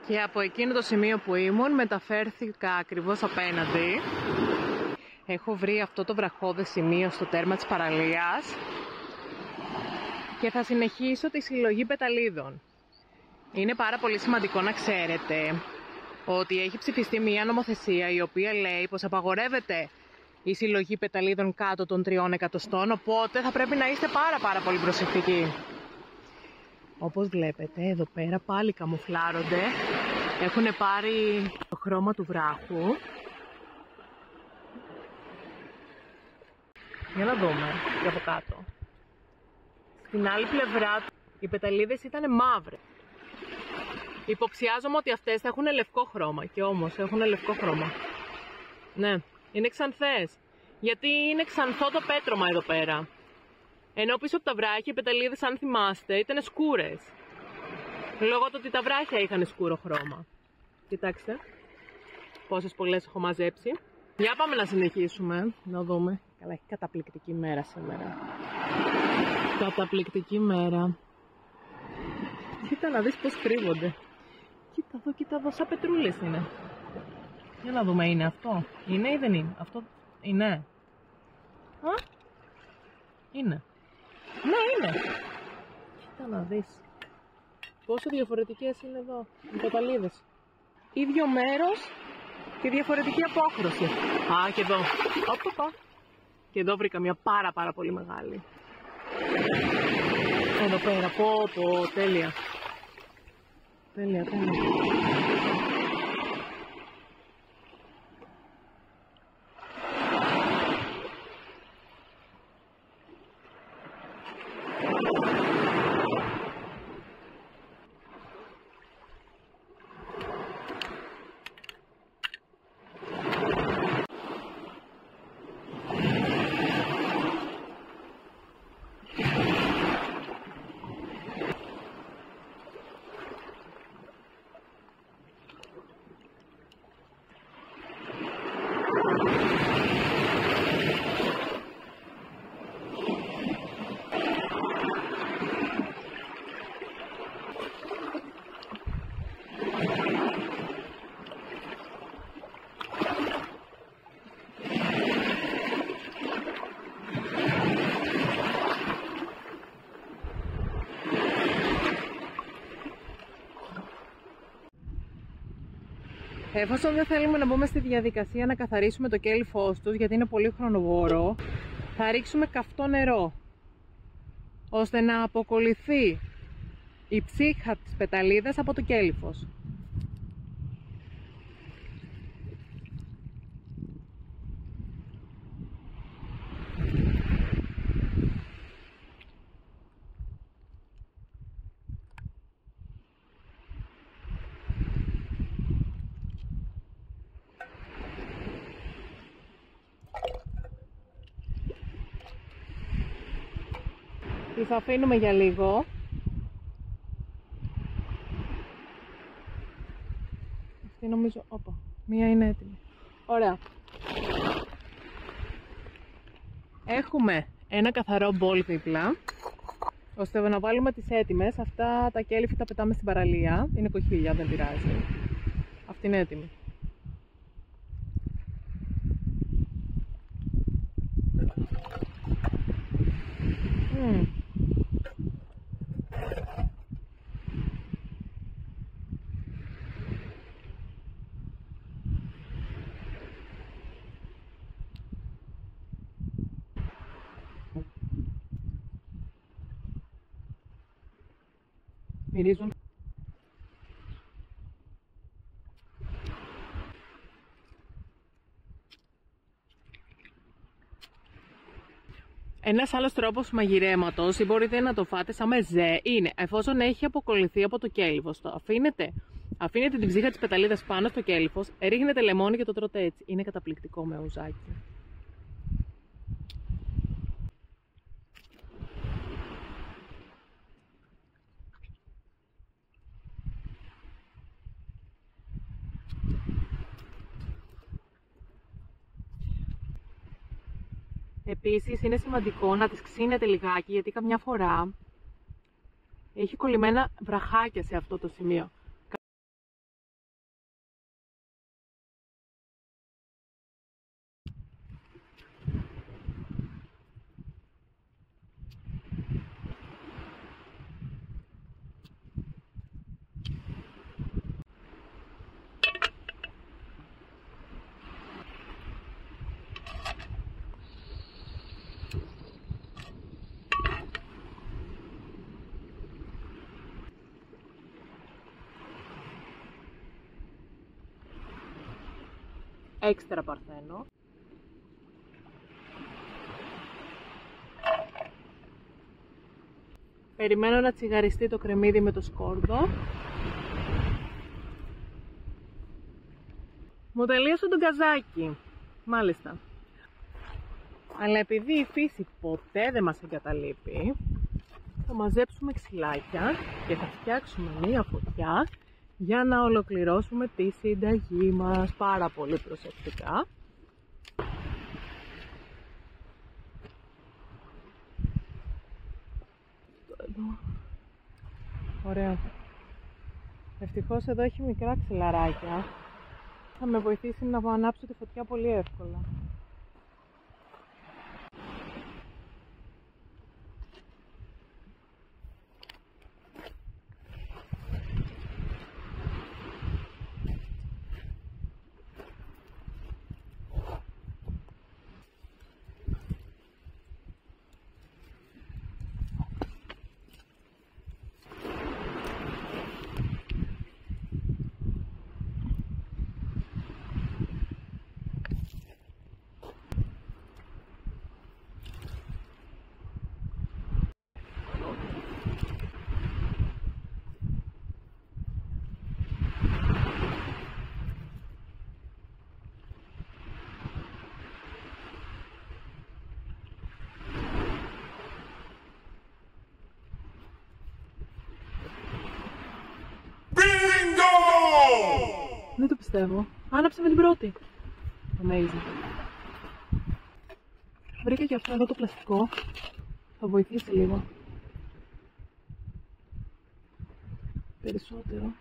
Και από εκείνο το σημείο που ήμουν μεταφέρθηκα ακριβώς απέναντι. Έχω βρει αυτό το βραχώδες σημείο στο τέρμα της παραλίας και θα συνεχίσω τη συλλογή πεταλίδων. Είναι πάρα πολύ σημαντικό να ξέρετε ότι έχει ψηφιστεί μια νομοθεσία η οποία λέει πως απαγορεύεται η συλλογή πεταλίδων κάτω των 3 εκατοστών, οπότε θα πρέπει να είστε πάρα πολύ προσεκτικοί. Όπως βλέπετε εδώ πέρα πάλι καμουφλάρονται, έχουν πάρει το χρώμα του βράχου. Για να δούμε και από κάτω. Στην άλλη πλευρά οι πεταλίδες ήταν μαύρες. Υποψιάζομαι ότι αυτές θα έχουν λευκό χρώμα και όμως έχουν λευκό χρώμα. Ναι, είναι ξανθές. Γιατί είναι ξανθό το πέτρωμα εδώ πέρα. Ενώ πίσω από τα βράχια οι πεταλίδες, αν θυμάστε, ήταν σκούρες. Λόγω του ότι τα βράχια είχαν σκούρο χρώμα. Κοιτάξτε πόσες πολλές έχω μαζέψει. Για πάμε να συνεχίσουμε, να δούμε. Καλά, έχει καταπληκτική μέρα σήμερα. Καταπληκτική μέρα. Κοίτα να δεις πως κρύβονται. Κοίτα εδώ, σαν πετρούλες είναι. Για να δούμε, είναι αυτό? Είναι ή δεν είναι? Αυτό είναι? Είναι. Ναι, είναι. Κοίτα να δεις. Πόσο διαφορετικές είναι εδώ οι πεταλίδες. Ίδιο μέρος και διαφορετική απόχρωση. Α, και εδώ. Και εδώ βρήκα μια πάρα πολύ μεγάλη. Εδώ πέρα, τέλεια. Τέλεια. Εφόσον δεν θέλουμε να μπούμε στη διαδικασία να καθαρίσουμε το κέλυφός τους, γιατί είναι πολύ χρονοβόρο, θα ρίξουμε καυτό νερό, ώστε να αποκολληθεί η ψύχα της πεταλίδας από το κέλυφος. Τις αφήνουμε για λίγο. Αυτή νομίζω, μία είναι έτοιμη. Ωραία. Έχουμε ένα καθαρό μπολ δίπλα, ώστε να βάλουμε τις έτοιμες. Αυτά τα κέλυφη τα πετάμε στην παραλία. Είναι κοχύλια, δεν πειράζει. Αυτή είναι έτοιμη. Μυρίζουν. Ένας άλλος τρόπος μαγειρέματος, ή μπορείτε να το φάτε σαν μεζέ, είναι εφόσον έχει αποκολληθεί από το κέλυφος, το αφήνετε την ψύχα της πεταλίδας πάνω στο κέλυφος, ρίχνετε λεμόνι και το τρώτε έτσι. Είναι καταπληκτικό με ουζάκι. Επίσης είναι σημαντικό να τις ξύνετε λιγάκι, γιατί καμιά φορά έχει κολλημένα βραχάκια σε αυτό το σημείο. έξτρα παρθένο. Περιμένω να τσιγαριστεί το κρεμμύδι με το σκόρδο. Μου τελείωσε το γκαζάκι. Μάλιστα. Αλλά επειδή η φύση ποτέ δεν μας εγκαταλείπει, θα μαζέψουμε ξυλάκια και θα φτιάξουμε μία φωτιά για να ολοκληρώσουμε τη συνταγή μας πάρα πολύ προσεκτικά. Ωραία. Ευτυχώς εδώ έχει μικρά ξυλαράκια. Θα με βοηθήσει να ανάψω τη φωτιά πολύ εύκολα. Δεν το πιστεύω. Άναψε με την πρώτη. Amazing. Βρήκα και αυτό εδώ το πλαστικό. Θα βοηθήσει λίγο. Περισσότερο.